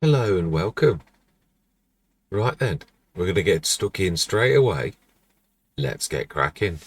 Hello and welcome. Right then, we're going to get stuck in straight away. Let's get cracking.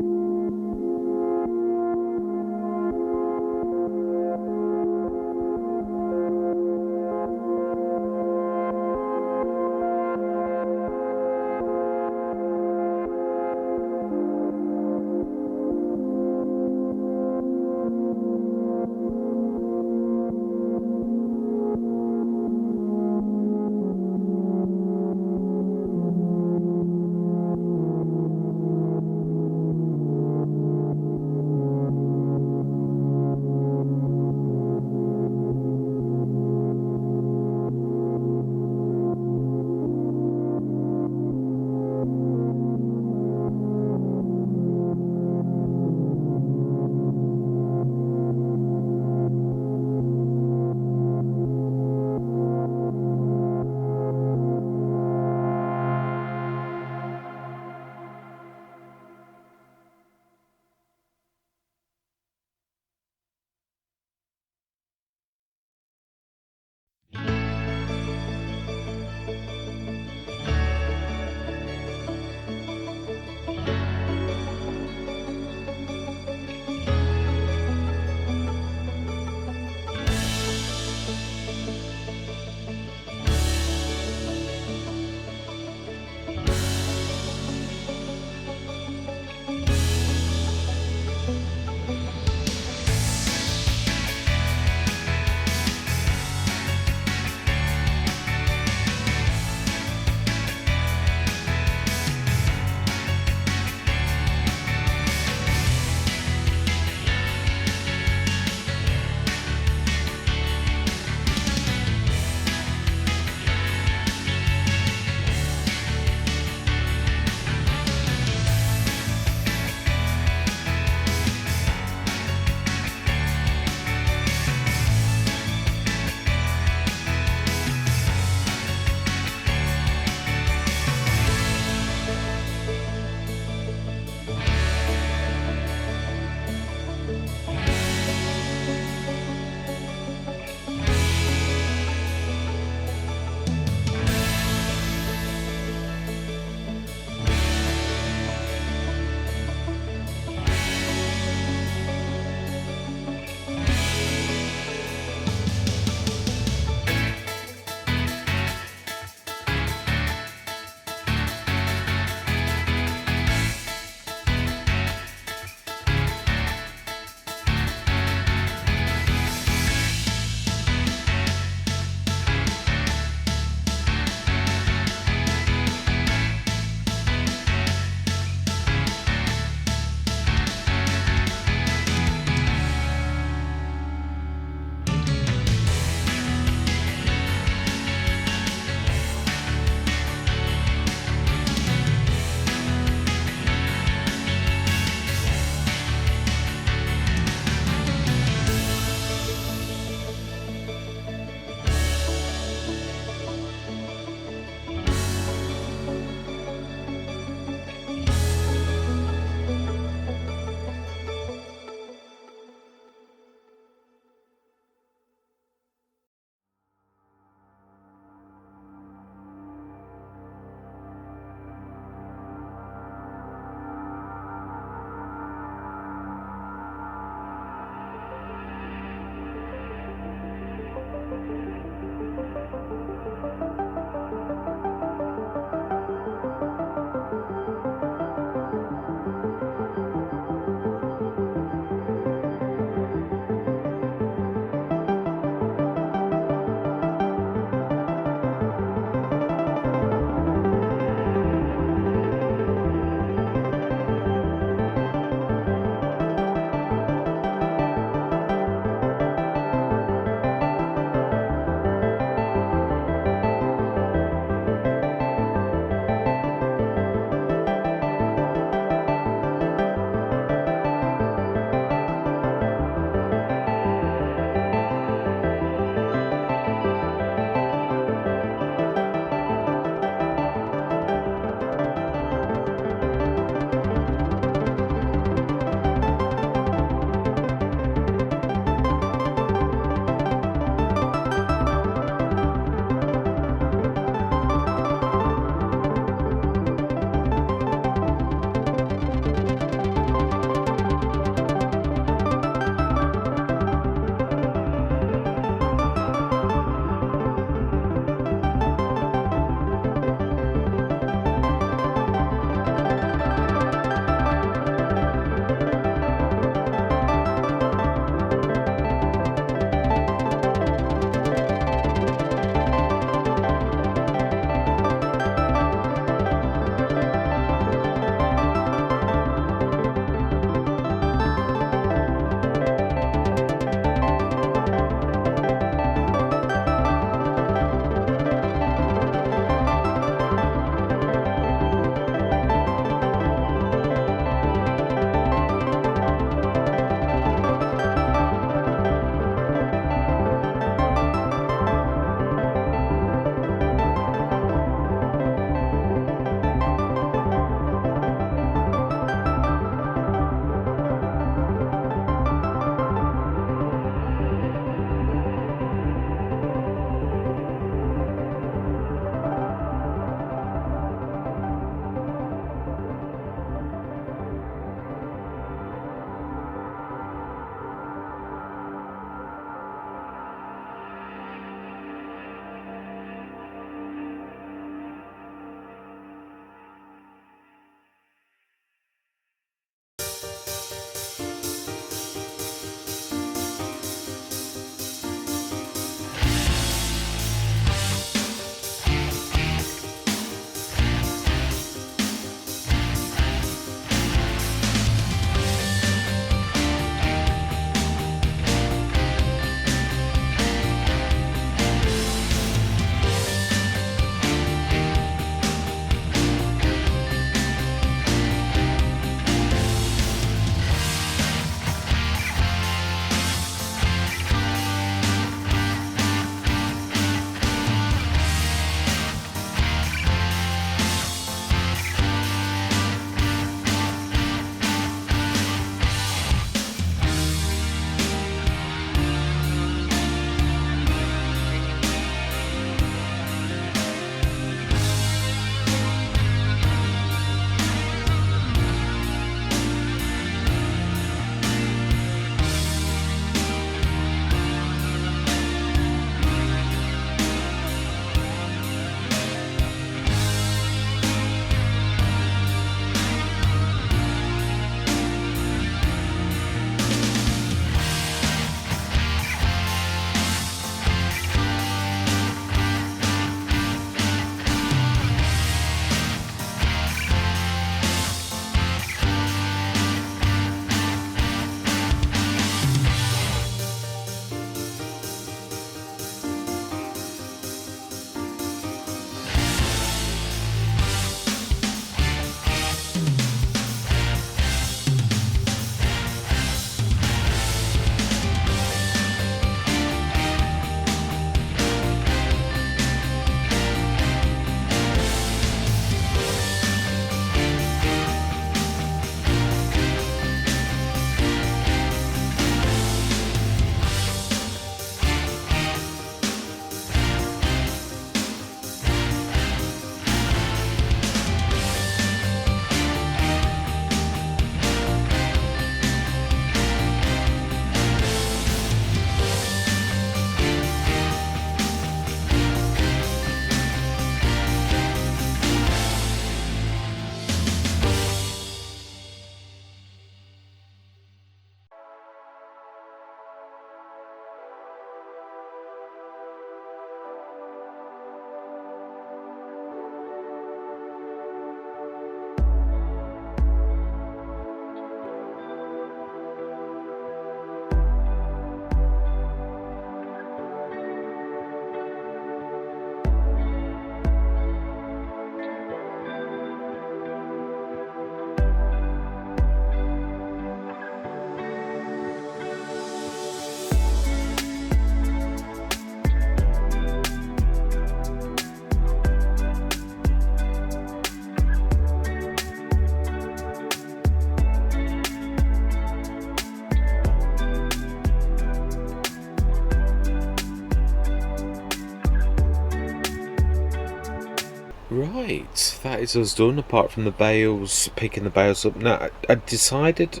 Right, that is us done, apart from the bales, picking the bales up. Now, I decided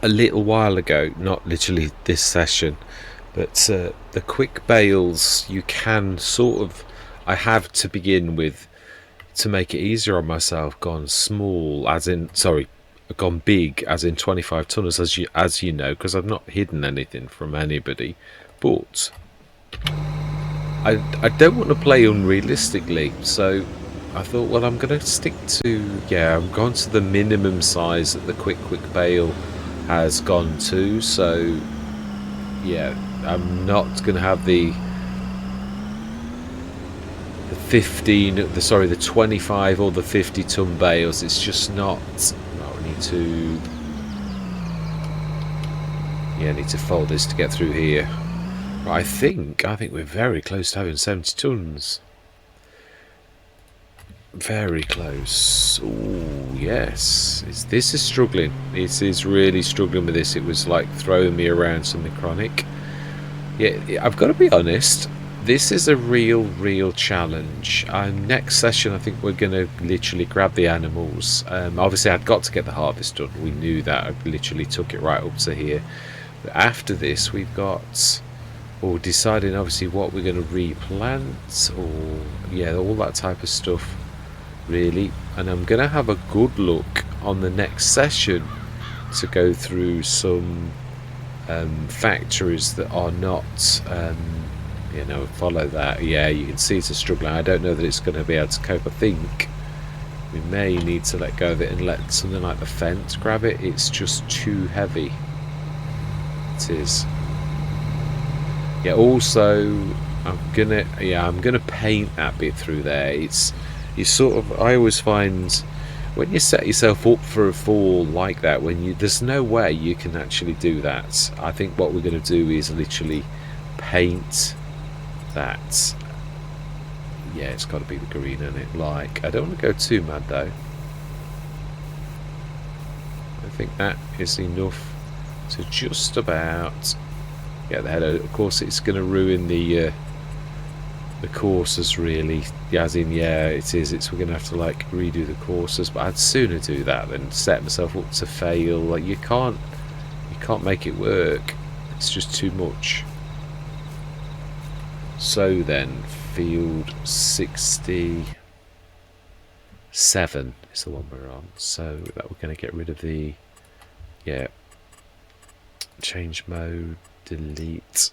a little while ago, not literally this session, but the quick bales you can sort of, I have to begin with, to make it easier on myself, gone small, as in, sorry, gone big, as in 25 tonners, as you know, because I've not hidden anything from anybody, but I don't want to play unrealistically, so I thought, well, I'm going to stick to, I'm gone to the minimum size that the quick bale has gone to, so yeah, I'm not going to have the 25 or the 50 ton bales. It's just not. I need to fold this to get through here. But I think we're very close to having 70 tons. Very close. Oh yes, this is struggling. It is really struggling with this. It was like throwing me around something chronic. Yeah, I've got to be honest. This is a real challenge. Next session, I think we're going to literally grab the animals. Obviously, I'd got to get the harvest done. We knew that. I literally took it right up to here. But after this, we've got, or deciding obviously what we're going to replant, or all that type of stuff, really. And I'm going to have a good look on the next session to go through some factories that are not. Follow that. Yeah, you can see it's a struggle. I don't know that it's going to be able to cope. I think we may need to let go of it and let something like the fence grab it. It's just too heavy. It is. Yeah, also I'm gonna paint that bit through there. It's sort of, I always find when you set yourself up for a fall like that, there's no way you can actually do that. I think what we're going to do is literally paint that. Yeah, it's got to be the green in it. Like, I don't want to go too mad though. I think that is enough to just about get the head out. Of course, it's going to ruin the courses, really. As in, it is. We're going to have to like redo the courses. But I'd sooner do that than set myself up to fail. Like, you can't make it work. It's just too much. So then, field 67 is the one we're on. So that we're going to get rid of the, change mode, delete,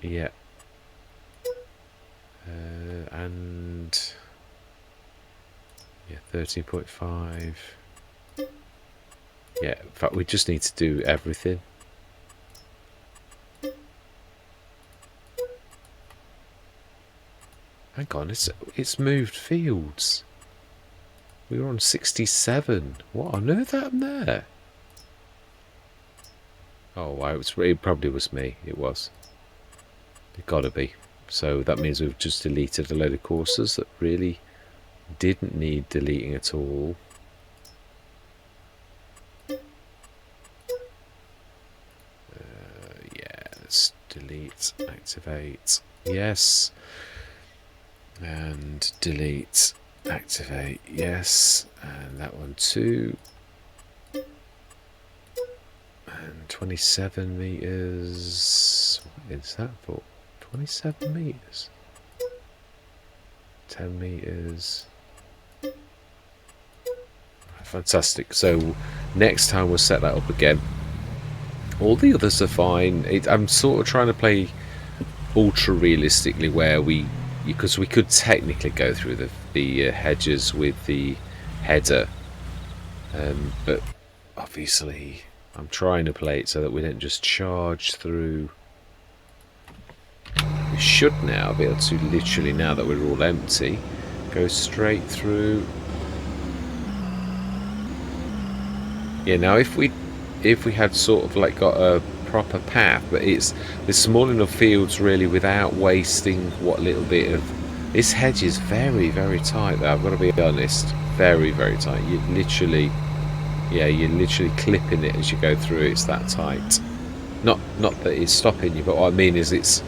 and 13.5. In fact, we just need to do everything. Hang on, it's moved fields. We were on 67. What on earth happened there? Oh, wow, it probably was me. It was. It gotta be. So that means we've just deleted a load of courses that really didn't need deleting at all. Let's delete, activate. Yes. And delete, activate, yes, and that one too. And 27 meters. What is that for? 27 meters. 10 meters. Fantastic. So next time we'll set that up again. All the others are fine. I'm sort of trying to play ultra realistically, where because we could technically go through the hedges with the header, but obviously I'm trying to play it so that we don't just charge through. We should now be able to literally, now that we're all empty, go straight through. Now if we had sort of like got a proper path, but there's small enough fields really without wasting what little bit of this hedge is very tight though, I've got to be honest. Very tight. You're literally clipping it as you go through. It's that tight. Not that it's stopping you, but what I mean is it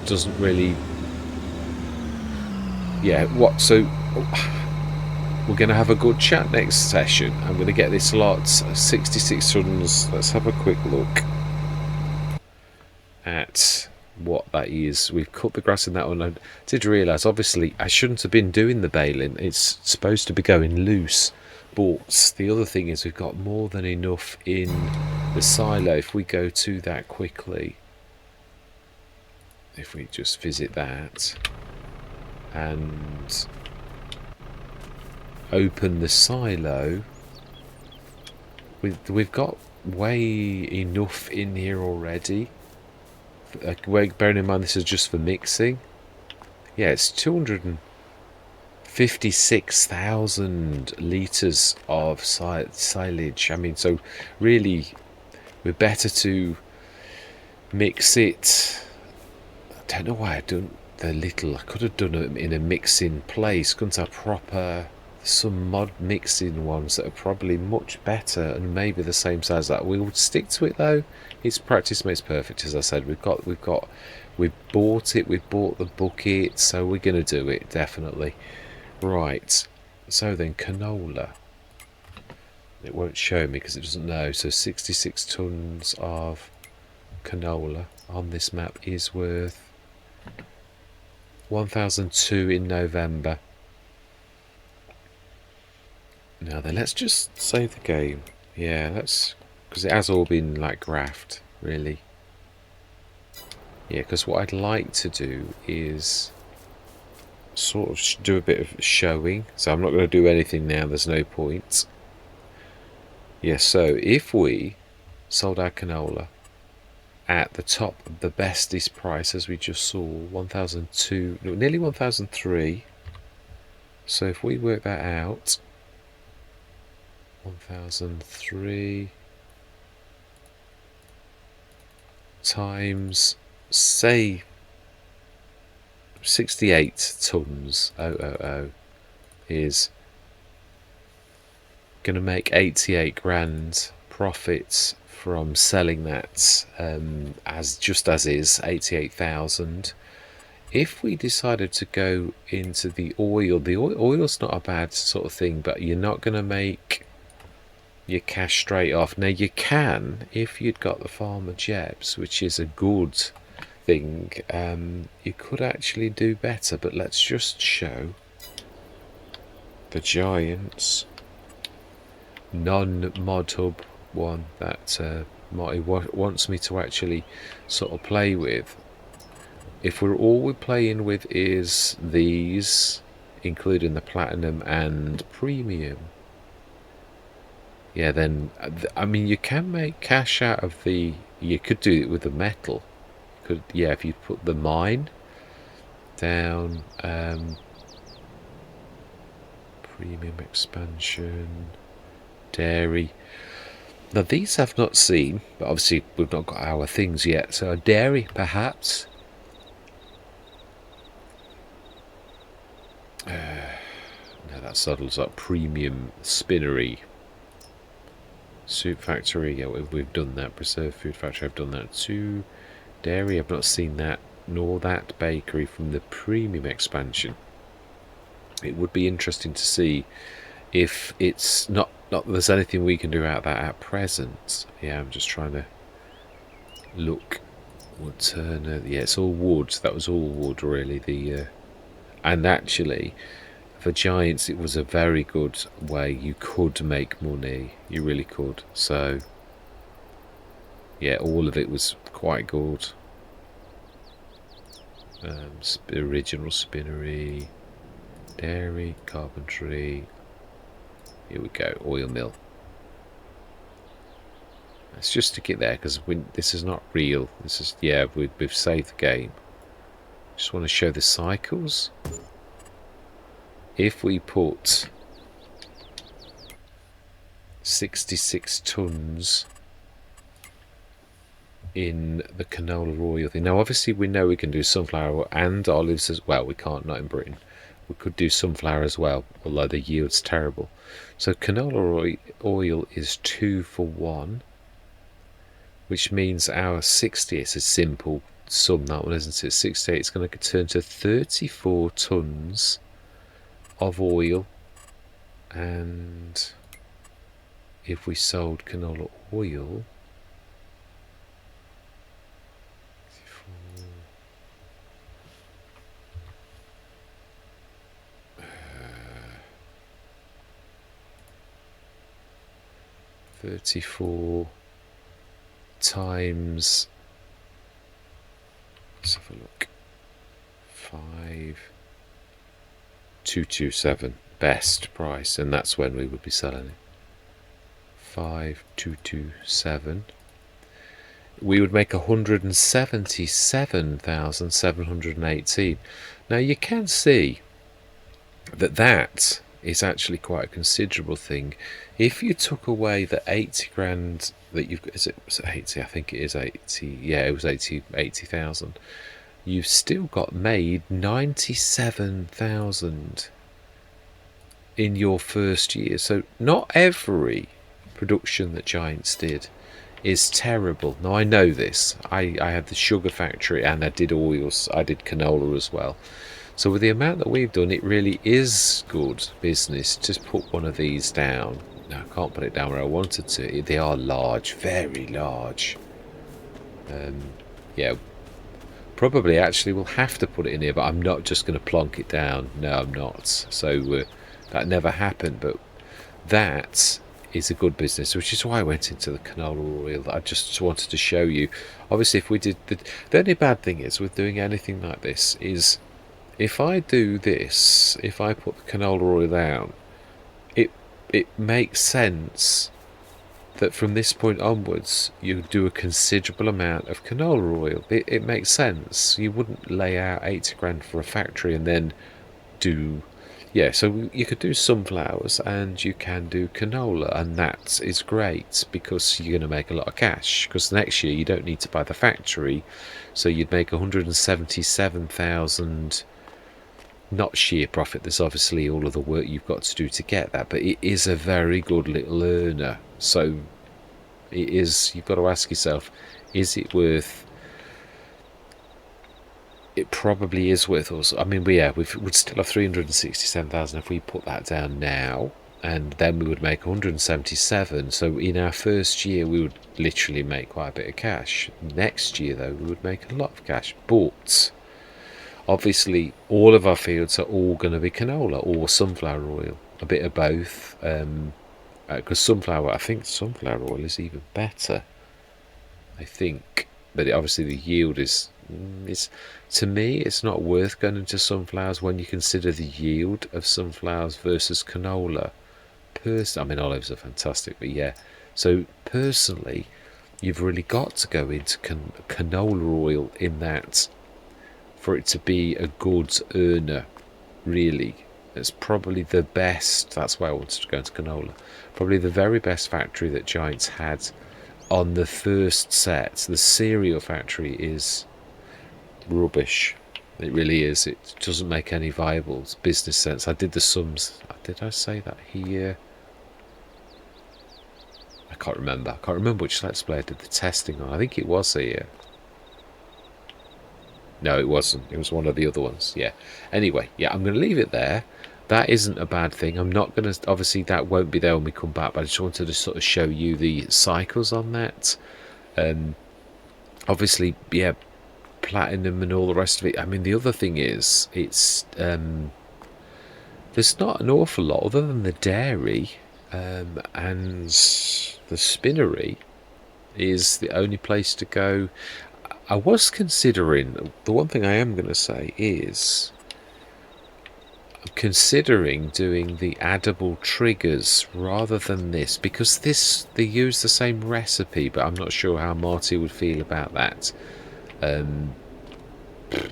doesn't really. yeah, what? So we're going to have a good chat next session. I'm going to get this lot 66 tons. Let's have a quick look at what that is. We've cut the grass in that one. I did realise, obviously, I shouldn't have been doing the baling. It's supposed to be going loose. But the other thing is we've got more than enough in the silo. If we go to that quickly, if we just visit that and open the silo, we've got way enough in here already. Bearing in mind this is just for mixing. Yeah, it's 256,000 litres of silage. I mean, so really we're better to mix it. I don't know why I've done the little. I could have done it in a mixing place. Couldn't I? Proper some mod mixing ones that are probably much better and maybe the same size. That we would stick to it though. It's practice makes perfect, as I said. We've bought it. We've bought the bucket, so we're gonna do it definitely. Right. So then canola. It won't show me because it doesn't know. So 66 tons of canola on this map is worth 1,002 in November. Now then, let's just save the game. Yeah, that's because it has all been like graphed, really. Yeah, because what I'd like to do is sort of do a bit of showing. So I'm not going to do anything now. There's no point. Yeah, so if we sold our canola at the top of the bestest price, as we just saw, 1,002, nearly 1,003. So if we work that out, 1,003 times, say, 68 tons, is going to make 88 grand profits from selling that as is 88,000. If we decided to go into the oil's not a bad sort of thing, but you're not going to make your cash straight off. Now you can if you'd got the farmer jebs, which is a good thing. You could actually do better, but let's just show the Giants non-mod hub one that Marty wants me to actually sort of play with. If we're playing with is these, including the platinum and premium, yeah, then I mean you can make cash out of the. You could do it with the metal. Yeah, if you put the mine down, premium expansion, dairy. Now these I've not seen, but obviously we've not got our things yet. So dairy, perhaps. No, that saddles up. Premium spinnery. Soup factory, yeah, we've done that. Preserved food factory, I've done that too. Dairy, I've not seen that, nor that bakery from the premium expansion. It would be interesting to see if it's not there's anything we can do out of that at present. Yeah, I'm just trying to look. Wood turner, yeah, it's all wood. That was all wood, really. And actually, for Giants, it was a very good way. You could make money. You really could. So, yeah, all of it was quite good. Original spinnery, dairy, carpentry. Here we go, oil mill. Let's just stick it there because this is not real. This is, yeah, we've saved the game. Just want to show the cycles. If we put 66 tons in the canola oil thing. Now obviously we know we can do sunflower and olives as well. We can't, not in Britain. We could do sunflower as well, although the yield's terrible. So canola oil is 2 for 1, which means our 60, it's a simple sum, that one, isn't it? 68 is going to turn to 34 tons of oil, and if we sold canola oil, 34 times, let's have a look, 5227 best price, and that's when we would be selling it. 5227, we would make 177,718. Now you can see that that is actually quite a considerable thing. If you took away the 80 grand that you've got, was it 80? I think it is 80. Yeah, it was 80,000. You've still got made 97,000 in your first year. So not every production that Giants did is terrible. Now I know this. I had the sugar factory, and I did oils. I did canola as well. So with the amount that we've done, it really is good business. Just put one of these down. No, I can't put it down where I wanted to. They are large, very large. Yeah, probably actually we'll have to put it in here, but I'm not just going to plonk it down. No, I'm not. So that never happened, but that is a good business, which is why I went into the canola oil. I just wanted to show you. Obviously, if we did the only bad thing is with doing anything like this is, if I do this, if I put the canola oil down, it makes sense that from this point onwards you do a considerable amount of canola oil. It makes sense. You wouldn't lay out 80 grand for a factory and then do, yeah, so you could do sunflowers and you can do canola, and that is great because you're going to make a lot of cash, because next year you don't need to buy the factory, so you'd make 177,000. Not sheer profit, there's obviously all of the work you've got to do to get that, but it is a very good little earner. So it is, you've got to ask yourself, is it worth, it probably is worth us. I mean, we'd still have 367,000 if we put that down now, and then we would make 177. So in our first year we would literally make quite a bit of cash. Next year though, we would make a lot of cash, but obviously all of our fields are all going to be canola or sunflower oil, a bit of both, because I think sunflower oil is even better, I think, but obviously the yield is, to me it's not worth going into sunflowers when you consider the yield of sunflowers versus canola. I mean, olives are fantastic, but yeah, so personally you've really got to go into canola oil in that for it to be a good earner, really. It's probably the best, that's why I wanted to go into canola, probably the very best factory that Giants had on the first set. The cereal factory is rubbish. It really is. It doesn't make any viable business sense. I did the sums. Did I say that here? I can't remember which Let's Play I did the testing on. I think it was here. No, it wasn't. It was one of the other ones. Yeah. Anyway, yeah, I'm going to leave it there. That isn't a bad thing. I'm not going to, obviously that won't be there when we come back, but I just wanted to sort of show you the cycles on that. Obviously, yeah, platinum and all the rest of it. I mean, the other thing is, it's there's not an awful lot other than the dairy and the spinnery is the only place to go. I was considering, the one thing I am going to say is, I'm considering doing the addable triggers rather than this, because this, they use the same recipe, but I'm not sure how Marty would feel about that.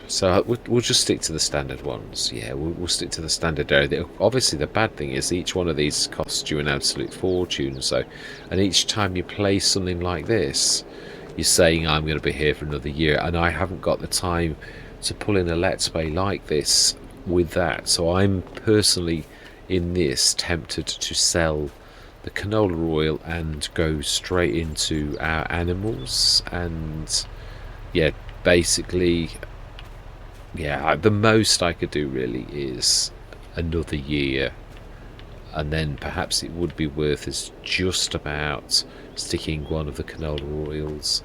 So we'll just stick to the standard ones. Yeah, we'll stick to the standard area. Obviously the bad thing is each one of these costs you an absolute fortune, so, and each time you play something like this, you're saying I'm going to be here for another year, and I haven't got the time to pull in a Let's Play like this with that. So I'm personally in this tempted to sell the canola oil and go straight into our animals, and yeah, basically, yeah, the most I could do really is another year, and then perhaps it would be worth us just about sticking one of the canola oils.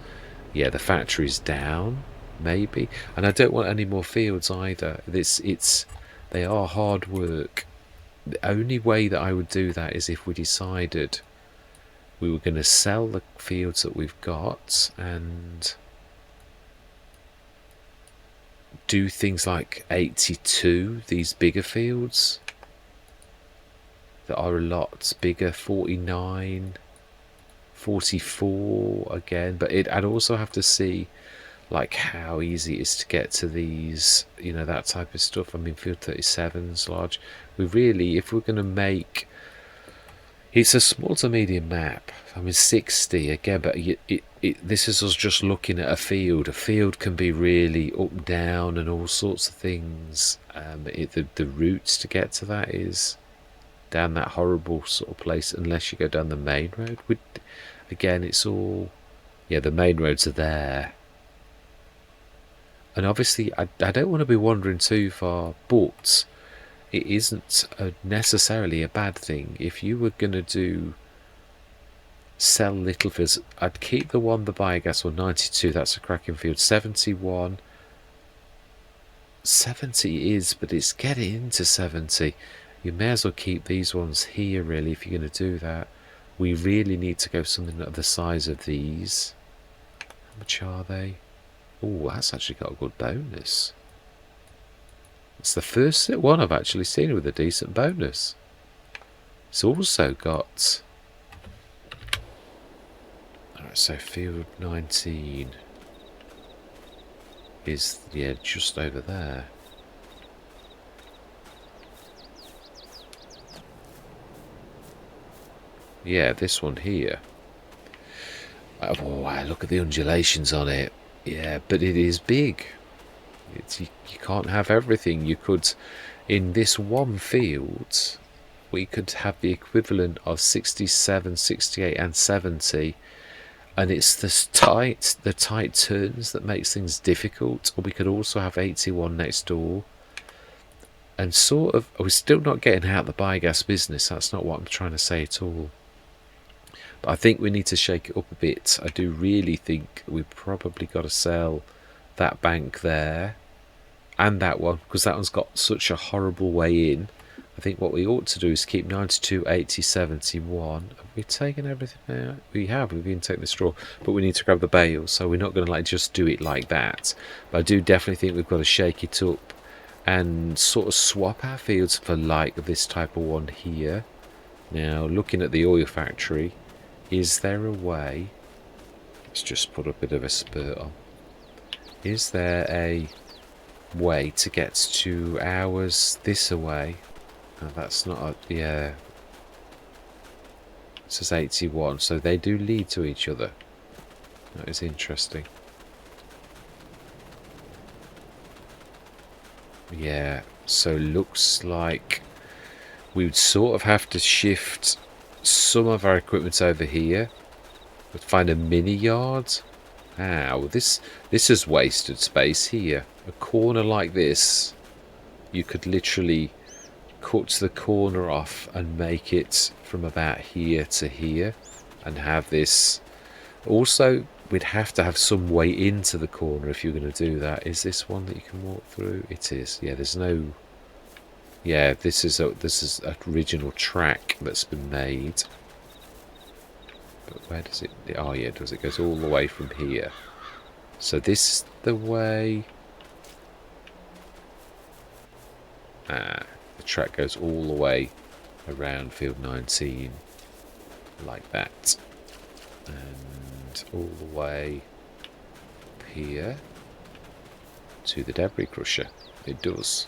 Yeah, the factory's down, maybe, and I don't want any more fields either. They are hard work. The only way that I would do that is if we decided we were going to sell the fields that we've got and do things like 82, these bigger fields that are a lot bigger, 49, 44 again. But I'd also have to see like how easy it is to get to these, that type of stuff. I mean, field 37's large. If we're going to make, it's a small to medium map. I mean, 60 again, but this is us just looking at a field. A field can be really up, down, and all sorts of things. The routes to get to that is down that horrible sort of place, unless you go down the main road. Again, it's all, the main roads are there. And obviously, I don't want to be wandering too far, but it isn't necessarily a bad thing. If you were going to sell little fields, I'd keep the biogas one, 92, that's a cracking field. 71, 70 is, but it's getting into 70. You may as well keep these ones here, really, if you're going to do that. We really need to go something of the size of these. How much are they? Oh, that's actually got a good bonus. It's the first one I've actually seen with a decent bonus. It's also got... Alright, so field 19 is, just over there. Yeah, this one here. Oh, wow, look at the undulations on it. Yeah, but it is big. You can't have everything. You could, in this one field, we could have the equivalent of 67, 68 and 70, and it's the tight turns that makes things difficult. Or we could also have 81 next door, and sort of, we're still not getting out the biogas business. That's not what I'm trying to say at all. But I think we need to shake it up a bit. I do really think we've probably got to sell that bank there and that one, because that one's got such a horrible way in. I think what we ought to do is keep 92, 80, 71. Have we taken everything out? We've even taken the straw, but we need to grab the bales, so we're not going to just do it like that. But I do definitely think we've got to shake it up and sort of swap our fields for like this type of one here. Now, looking at the oil factory, is there a way, let's just put a bit of a spurt on, is there a way to get to ours this away? No, that's not it says 81, so they do lead to each other. That is interesting. Yeah, so looks like we would sort of have to shift some of our equipment over here. We'd find a mini yard. Well, this is wasted space here. A corner like this, you could literally cut the corner off and make it from about here to here and have this. Also, we'd have to have some way into the corner if you're going to do that. Is this one that you can walk through? It is. Yeah, there's no... Yeah, this is an original track that's been made. But where does it... Oh, yeah, it goes all the way from here. So this is the way... the track goes all the way around field 19 like that, and all the way up here to the debris crusher. It does.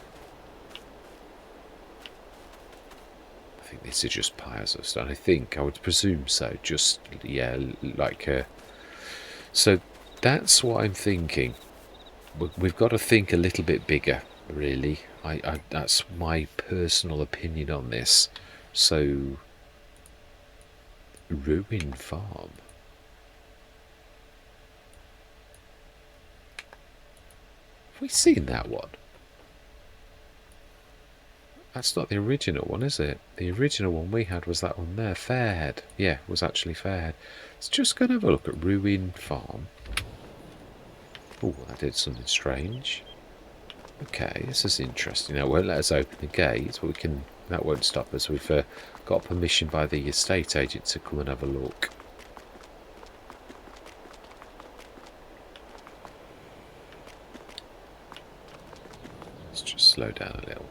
I think this is just piles of stone. I would presume so. Just so that's what I'm thinking. We've got to think a little bit bigger, really. That's my personal opinion on this. So, ruin farm. Have we seen that one? That's not the original one, is it? The original one we had was that one there, Fairhead. Yeah, it was actually Fairhead. Let's just go and have a look at Ruin Farm. Oh, that did something strange. Okay, this is interesting. Now, it won't let us open the gate, but we can. That won't stop us. We've got permission by the estate agent to come and have a look. Let's just slow down a little.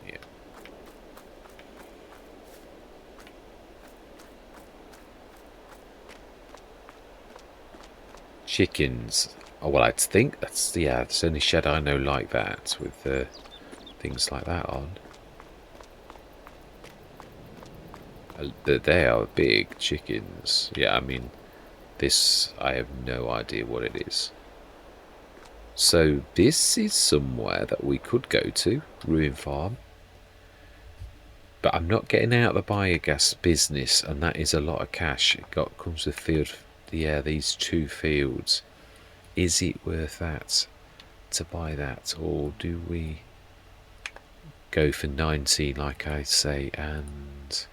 Yeah. Chickens. Oh, well, I'd think that's, yeah, there's only shed I know like that with things like that on. They are big chickens. Yeah, I mean, this, I have no idea what it is. So this is somewhere that we could go to, Ruin Farm. But I'm not getting out the biogas business, and that is a lot of cash. It comes with these 2 fields. Is it worth that to buy that, or do we go for 90, like I say, and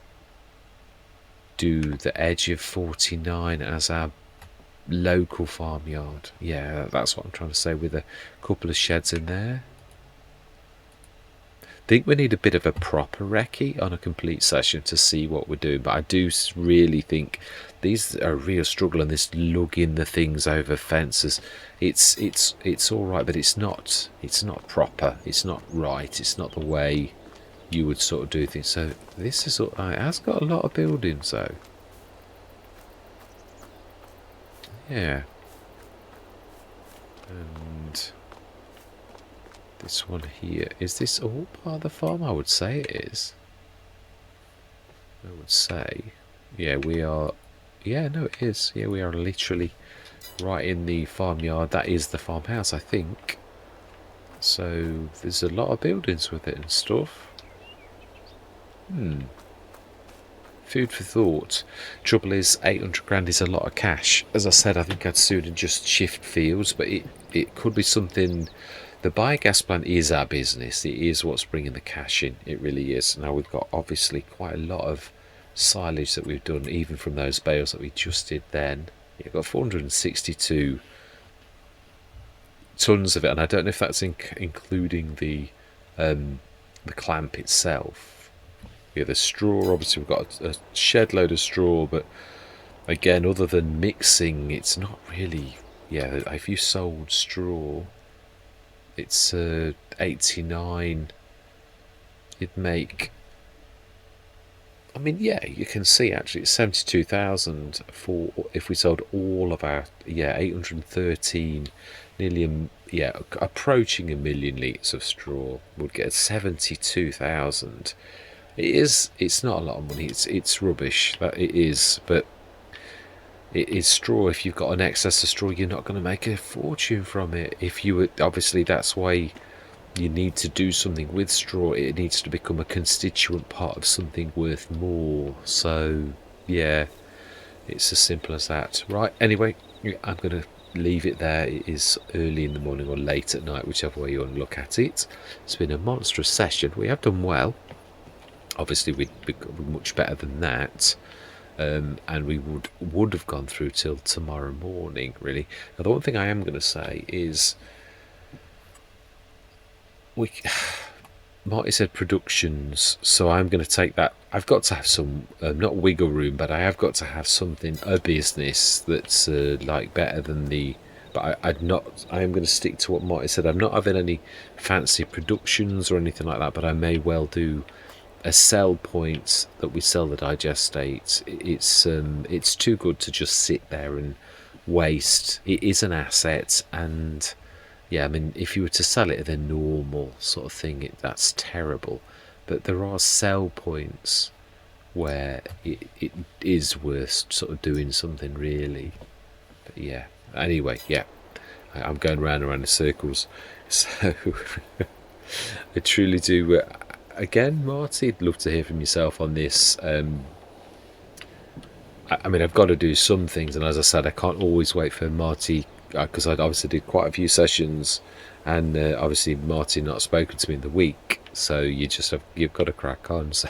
do the edge of 49 as our local farmyard? Yeah, that's what I'm trying to say, with a couple of sheds in there. I think we need a bit of a proper recce on a complete session to see what we're doing, but I do really think these are a real struggle, and this lugging the things over fences, it's all right, but it's not proper, it's not right, it's not the way you would sort of do things. So this is it has got a lot of buildings though. Yeah. And this one here, is this all part of the farm? I would say it is. I would say. Yeah, we are. Yeah, no, it is. Yeah, we are literally right in the farmyard. That is the farmhouse, I think. So there's a lot of buildings with it and stuff. Food for thought. Trouble is, 800 grand is a lot of cash. As I said, I think I'd sooner just shift fields, but it could be something. The biogas plant is our business. It is what's bringing the cash in. It really is. Now we've got obviously quite a lot of silage that we've done, even from those bales that we just did then. You've got 462 tons of it, and I don't know if that's including the clamp itself. Yeah, the straw, obviously we've got a shed load of straw, but again, other than mixing, it's not really. Yeah, if you sold straw, it's 89. You'd make. I mean, yeah, you can see actually it's 72,000 for if we sold all of our 813, nearly approaching 1,000,000 litres of straw. Would get 72,000. It's not a lot of money. It's rubbish. That it is, but it is straw. If you've got an excess of straw, you're not going to make a fortune from it. If you would, obviously, that's why you need to do something with straw. It needs to become a constituent part of something worth more. So yeah, it's as simple as that. Right, anyway, I'm going to leave it there. It is early in the morning or late at night, whichever way you want to look at it. It's been a monstrous session. We have done well. Obviously we'd be much better than that, and we would have gone through till tomorrow morning, really. Now the one thing I am going to say is, Marty said productions, so I'm going to take that. I've got to have some, not wiggle room, but I have got to have something, a business that's like better than the. But I am going to stick to what Marty said. I'm not having any fancy productions or anything like that, but I may well do a sell point that we sell the digestate. It's too good to just sit there and waste. It is an asset, and yeah, I mean, if you were to sell it at a normal sort of thing, that's terrible. But there are sell points where it is worth sort of doing something really. But yeah, anyway, yeah, I'm going round and round in circles. So I truly do. Again, Marty, I'd love to hear from yourself on this. I mean, I've got to do some things, and as I said, I can't always wait for Marty because I'd obviously did quite a few sessions, and obviously Martin not spoken to me in the week, so you've got to crack on. So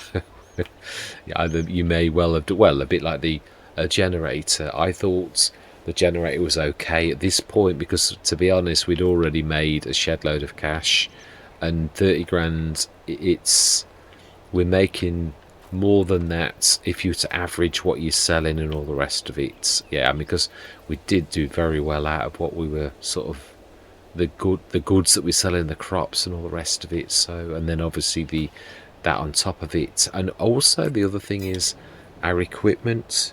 yeah, you may well have done well, a bit like the generator. I thought the generator was okay at this point because, to be honest, we'd already made a shed load of cash, and 30 grand. We're making more than that if you were to average what you're selling and all the rest of it. Yeah, I mean, because we did do very well out of what we were sort of the goods that we sell in the crops and all the rest of it. So, and then obviously that on top of it, and also the other thing is our equipment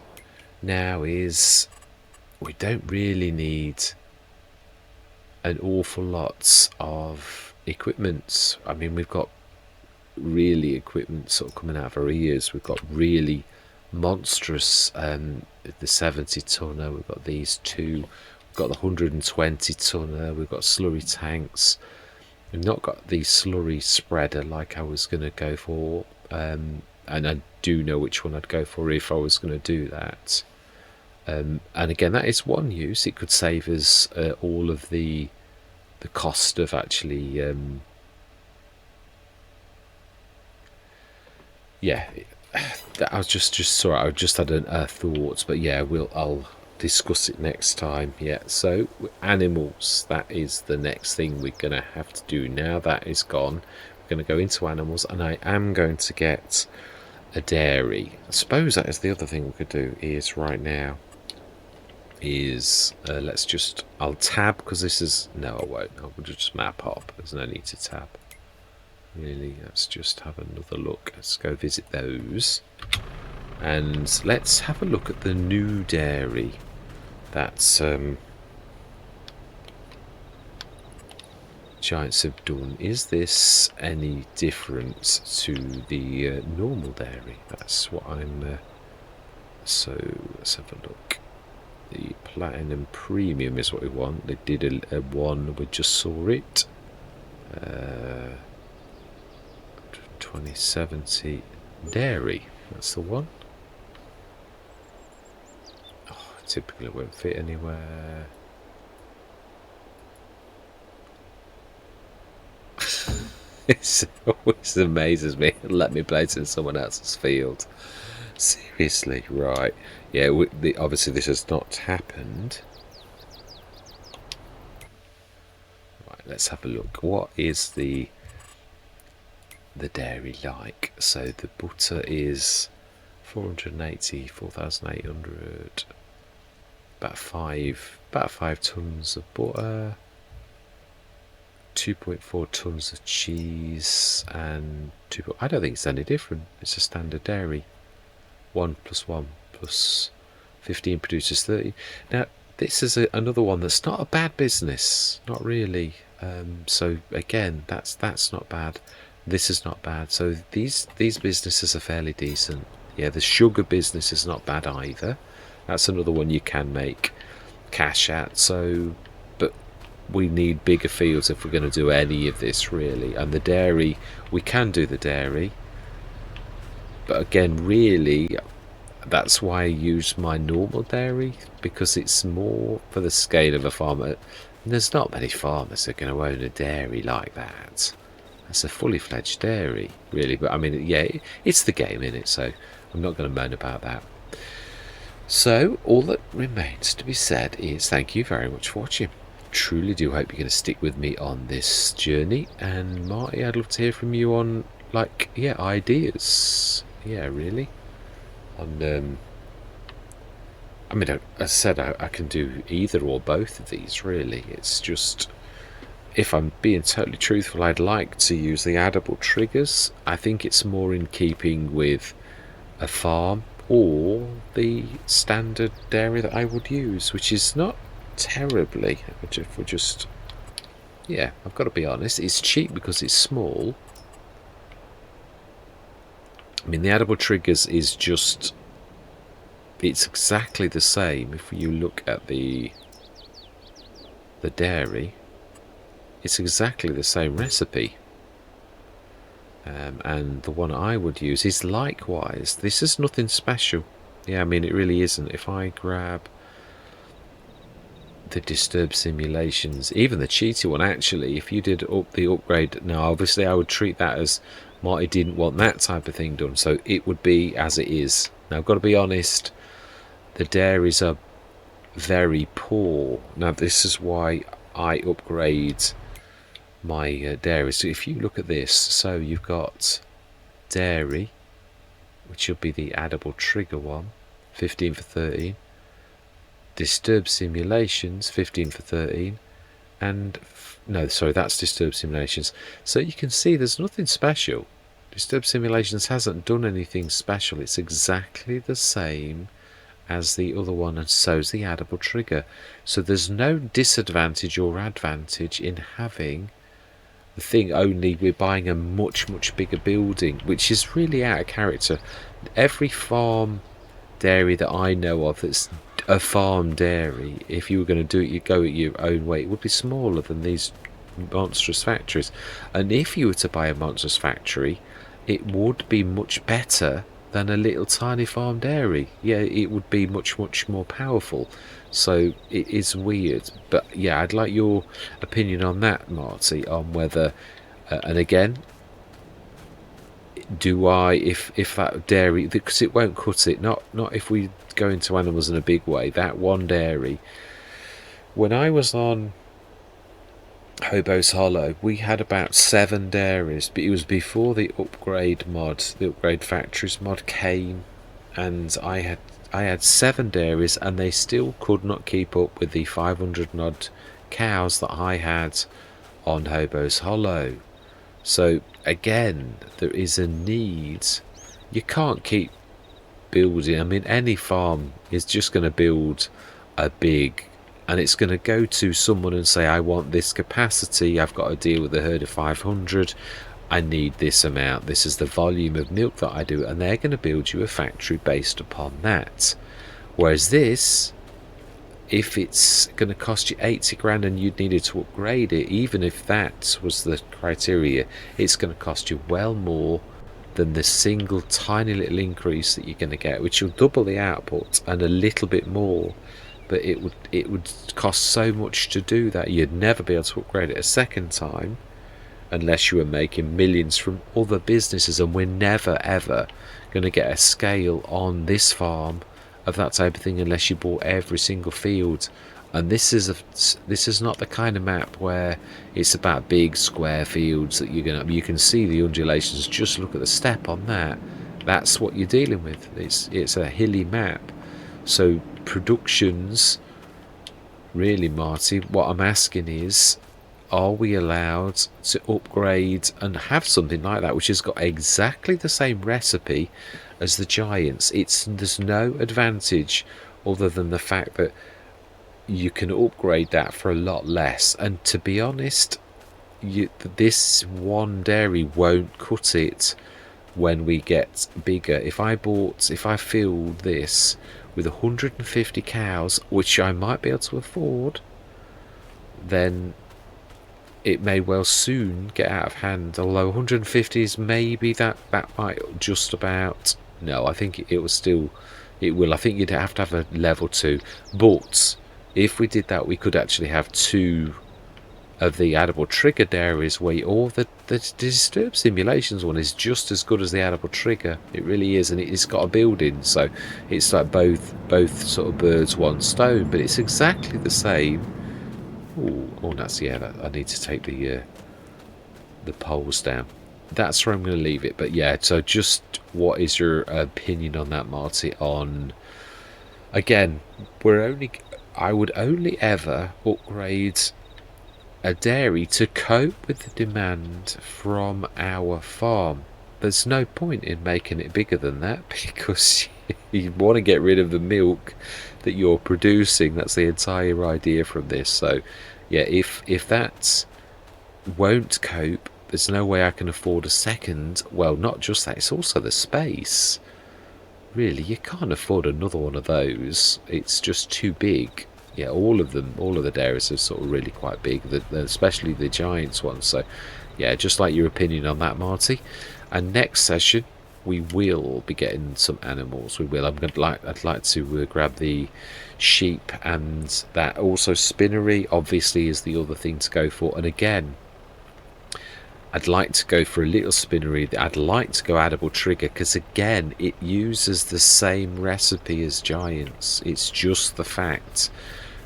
now is we don't really need an awful lot of equipment. I mean, we've got really equipment sort of coming out of our ears. We've got really monstrous the 70 tonner, we've got these two, we've got the 120 tonner, we've got slurry tanks. We've not got the slurry spreader like I was going to go for, and I do know which one I'd go for if I was going to do that. And again, that is one use. It could save us all of the cost of actually yeah, I was just sorry. I just had a thought, but yeah, I'll discuss it next time. Yeah, so animals. That is the next thing we're gonna have to do. Now that is gone, we're gonna go into animals, and I am going to get a dairy. I suppose that is the other thing we could do. Is right now. I'll tab because this is no, I won't. I will just map up. There's no need to tab. Really, let's just have another look. Let's go visit those, and let's have a look at the new dairy that's Giants have done. Is this any different to the normal dairy? That's what I'm so let's have a look. The Platinum Premium is what we want. They did a one, we just saw it. 2070 dairy, that's the one. Oh, typically it won't fit anywhere. It always amazes me. Let me play it in someone else's field. Seriously, right? Yeah, obviously this has not happened. Right, let's have a look. What is the dairy like? So the butter is 480, 4,800. About five tons of butter. 2.4 tons of cheese, and I don't think it's any different. It's a standard dairy. 1 + 1 + 15 produces 30. Now this is another one that's not a bad business, not really. So again, that's not bad. This is not bad. So these businesses are fairly decent. Yeah, the sugar business is not bad either. That's another one you can make cash at. So, but we need bigger fields if we're going to do any of this really. And the dairy, we can do the dairy, but again, really, that's why I use my normal dairy, because it's more for the scale of a farmer. And there's not many farmers that are going to own a dairy like that. That's a fully fledged dairy, really. But I mean, yeah, it's the game in it, so I'm not going to moan about that. So all that remains to be said is thank you very much for watching. Truly do hope you're going to stick with me on this journey. And Marty, I'd love to hear from you on, like, yeah, ideas. Yeah, really. On I mean, as I said, I can do either or both of these, really. It's just, if I'm being totally truthful, I'd like to use the addable triggers. I think it's more in keeping with a farm or the standard dairy that I would use, which is not terribly, if we're just, yeah, I've got to be honest, it's cheap because it's small. I mean, the addable triggers is just, it's exactly the same. If you look at the dairy, it's exactly the same recipe. And the one I would use is likewise. This is nothing special. Yeah, I mean, it really isn't. If I grab the disturb simulations, even the cheaty one, actually, if you did up the upgrade, now obviously I would treat that as Marty didn't want that type of thing done, so it would be as it is. Now I've got to be honest, the dairies are very poor. Now this is why I upgrade my dairy. So if you look at this, so you've got dairy, which will be the addable trigger one, 15 for 13, disturb simulations, 15 for 13, and no, sorry, that's disturb simulations. So you can see there's nothing special. Disturb simulations hasn't done anything special. It's exactly the same as the other one, and so's the addable trigger. So there's no disadvantage or advantage in having the thing, only we're buying a much bigger building, which is really out of character. Every farm dairy that I know of that's a farm dairy, if you were going to do it, you go at your own way, it would be smaller than these monstrous factories. And if you were to buy a monstrous factory, it would be much better than a little tiny farm dairy. Yeah, it would be much more powerful. So it is weird, but yeah, I'd like your opinion on that, Marty, on whether and again, do I, if that dairy, because it won't cut it, not if we go into animals in a big way, that one dairy, when I was on Hobo's Hollow, we had about 7 dairies, but it was before the upgrade mod, the upgrade factories mod came, and I had 7 dairies, and they still could not keep up with the 500 odd cows that I had on Hobo's Hollow. So again, there is a need. You can't keep building. I mean, any farm is just going to build a big, and it's going to go to someone and say, I want this capacity, I've got to deal with a herd of 500, I need this amount, this is the volume of milk that I do, and they're going to build you a factory based upon that. Whereas this, if it's going to cost you 80 grand and you needed to upgrade it, even if that was the criteria, it's going to cost you well more than the single tiny little increase that you're going to get, which will double the output and a little bit more. But it would cost so much to do that, you'd never be able to upgrade it a second time unless you were making millions from other businesses, and we're never ever going to get a scale on this farm of that type of thing unless you bought every single field. And this is not the kind of map where it's about big square fields that you can see the undulations. Just look at the step on that. That's what you're dealing with. It's a hilly map. So productions, really, Marty, what I'm asking is, are we allowed to upgrade and have something like that which has got exactly the same recipe as the giants? There's no advantage other than the fact that you can upgrade that for a lot less. And to be honest, this one dairy won't cut it when we get bigger. If I filled this with 150 cows, which I might be able to afford, then it may well soon get out of hand. Although 150 is maybe that might just about, no, I think it will. I think you'd have to have a level 2. But if we did that, we could actually have 2 of the addable trigger dairies, where the disturb simulations one is just as good as the addable trigger. It really is, and it's got a building, so it's like both sort of birds one stone, but it's exactly the same. Oh, that's, yeah, I need to take the poles down. That's where I'm going to leave it. But yeah, so just what is your opinion on that, Marty? On, again, I would only ever upgrade a dairy to cope with the demand from our farm. There's no point in making it bigger than that, because you want to get rid of the milk that you're producing. That's the entire idea from this. So yeah, if that won't cope, there's no way I can afford a second. Well, not just that, it's also the space. Really, you can't afford another one of those. It's just too big. Yeah, all of the dairies are sort of really quite big, especially the giants ones. So yeah, just like your opinion on that, Marty. And next session, we will be getting some animals. We will. I'd like to grab the sheep, and that also spinnery obviously is the other thing to go for. And again, I'd like to go for a little spinnery. I'd like to go edible trigger, because again, it uses the same recipe as giants. It's just the fact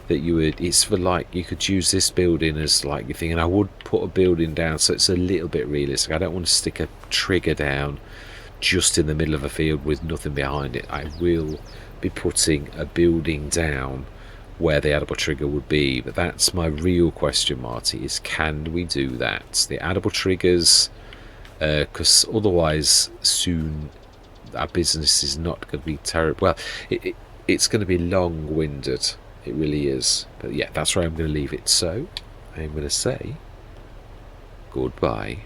that it's for, like, you could use this building as like your thing, and I would put a building down so it's a little bit realistic. I don't want to stick a trigger down just in the middle of a field with nothing behind it. I will be putting a building down where the edible trigger would be, but that's my real question, Marty, is can we do that? The edible triggers, because otherwise soon our business is not going to be terrible. Well, it's going to be long-winded. It really is. But yeah, that's where I'm going to leave it. So I'm going to say goodbye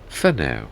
for now.